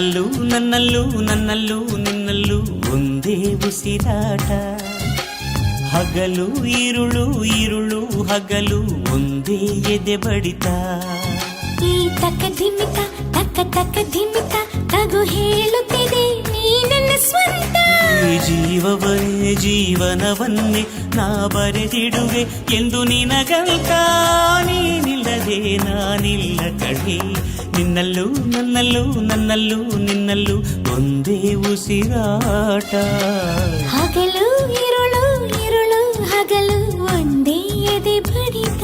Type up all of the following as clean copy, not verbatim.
ನಿನ್ನಲ್ಲೂ ನನ್ನಲ್ಲೂ ನನ್ನಲ್ಲೂ ನಿನ್ನಲ್ಲೂ ಒಂದೇ ಉಸಿರಾಟ. ಹಗಲು ഇരുಳು ഇരുಳು ಹಗಲು ಒಂದೇ ಎದೆ ಬಡಿತ. ಈ ತಕ್ಕ ಧಿಮಿತ ತಕ್ಕ ತಕ್ಕ ಧಿಮಿತ ತಗು ಹೇಳುತ್ತಿದೆ ನೀ ನನ್ನ ಸ್ವಂತ. ಈ ಜೀವವನ್ನೇ ಜೀವನವನ್ನೇ ನಾ ಬರೆದಿಡುವೆ ಎಂದು ನಿನಗಂತ. ನೀನಿಲ್ಲದೆ ನಾನಿಲ್ಲ ಕಣೆ. ನಿನ್ನಲ್ಲೂ ನನ್ನಲ್ಲೂ ನನ್ನಲ್ಲೂ ನಿನ್ನಲ್ಲೂ ಒಂದೇ ಉಸಿರಾಟ. ಹಗಲು ഇരുಳು ഇരുಳು ಹಗಲು ಒಂದೇ ಎದೆ ಬಡಿತ.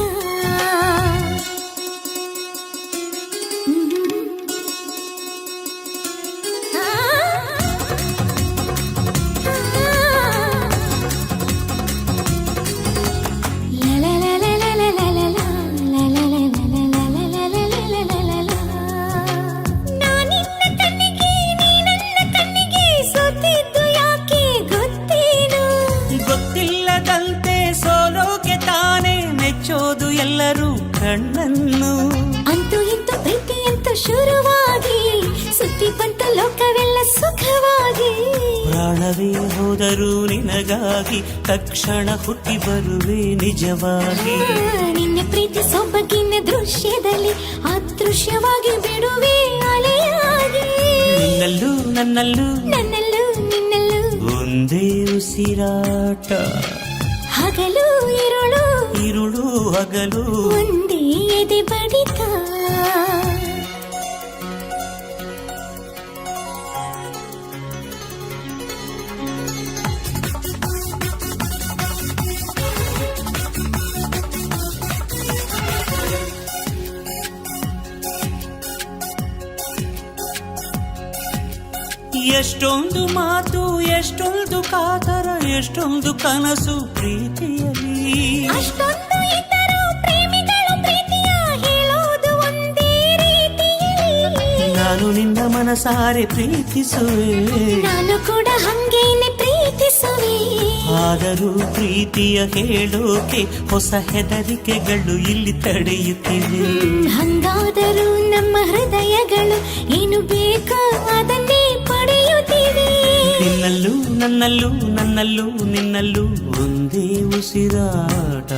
ಗೊತ್ತಿಲ್ಲದಂತೆ ಸೋಲೋಕೆ ತಾನೇ ಮೆಚ್ಚೋದು ಎಲ್ಲರೂ ಕಣ್ಣನ್ನು. ಅಂತೂ ಇಂತು ಪ್ರೀತಿ ಅಂತೂ ಶುರುವಾಗಿ ಸುತ್ತಿ ಬಂತ ಲೋಕವೆಲ್ಲ ಸುಖವಾಗಿ. ಪ್ರಾಣವೇ ಹೋದರೂ ನಿನಗಾಗಿ ತಕ್ಷಣ ಹುಟ್ಟಿ ಬರುವೆ ನಿಜವಾಗಿ. ನಿನ್ನ ಪ್ರೀತಿ ಸೊಬಗಿನ ದೃಶ್ಯದಲ್ಲಿ ಅದೃಶ್ಯವಾಗಿ ಬಿಡುವೆ ಅಲೆಯಾಗಿ. ನಿನ್ನಲ್ಲೂ ನನ್ನಲ್ಲೂ ನನ್ನಲ್ಲೂ ನಿನ್ನಲ್ಲೂ ಒಂದೇ ಉಸಿರಾಟ. ಹಗಲು ഇരുಳು ഇരുಳು ಹಗಲು ಒಂದೇ ಎದೆ ಬಡಿತ. ಎಷ್ಟೊಂದು ಮಾತು ಎಷ್ಟೊಂದು ಕಾತರ ಎಷ್ಟೊಂದು ಕನಸು ಪ್ರೀತಿಯಲ್ಲಿ. ಅಷ್ಟೊಂದು ಇದ್ದರೂ ಪ್ರೇಮಿಗಳು ಪ್ರೀತಿಯ ಹೇಳೋದು ಒಂದೇ ರೀತಿಯಲ್ಲಿ. ನಾನು ನಿನ್ನ ಮನಸಾರೆ ಪ್ರೀತಿಸುವೆ, ನಾನು ಕೂಡ ಹಂಗೇನೆ ಪ್ರೀತಿಸುವೆ. ಆದರೂ ಪ್ರೀತಿಯ ಹೇಳೋಕೆ ಹೊಸ ಹೆದರಿಕೆಗಳು ಇಲ್ಲಿ ತಡೆಯುತ್ತಿವೆ. ಹಂಗಾದರೂ ನಮ್ಮ ಹೃದಯಗಳು ಏನು ಬೇಕೋ ಅದನ್ನೇ ಪಡೆಯುತ್ತಿವೆ. ನಿನ್ನಲ್ಲೂ ನನ್ನಲ್ಲೂ ನನ್ನಲ್ಲೂ ನಿನ್ನಲ್ಲೂ ಒಂದೇ ಉಸಿರಾಟ.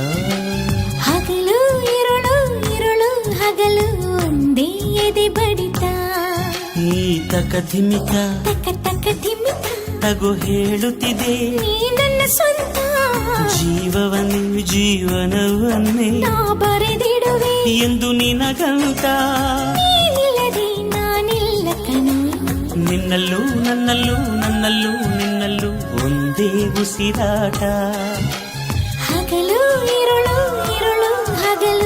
ಹಗಲು ഇരുಳು ഇരുಳು ಹಗಲು ಒಂದೇ ಎದೆ ಬಡಿತ. ಈ ತಕ ಧಿಮಿತ ತಕ್ಕ ತಕ್ಕ ಧಿಮಿತ ತಗು ಹೇಳುತ್ತಿದೆ ನೀ ನನ್ನ ಸ್ವಂತ. ಜೀವವನ್ನೇ ಜೀವನವನ್ನೇ ನಾ ಬರೆದಿಡುವೆ ಎಂದು ನಿನಗಂತ. ನೀನಿಲ್ಲದೆ ನಾನಿಲ್ಲ ಕಣೋ. ನಿನ್ನಲ್ಲೂ ನನ್ನಲ್ಲೂ ನನ್ನಲ್ಲೂ ನಿನ್ನಲ್ಲೂ ಒಂದೇ ಉಸಿರಾಟ. ಹಗಲು ഇരുಳು ഇരുಳು ಹಗಲು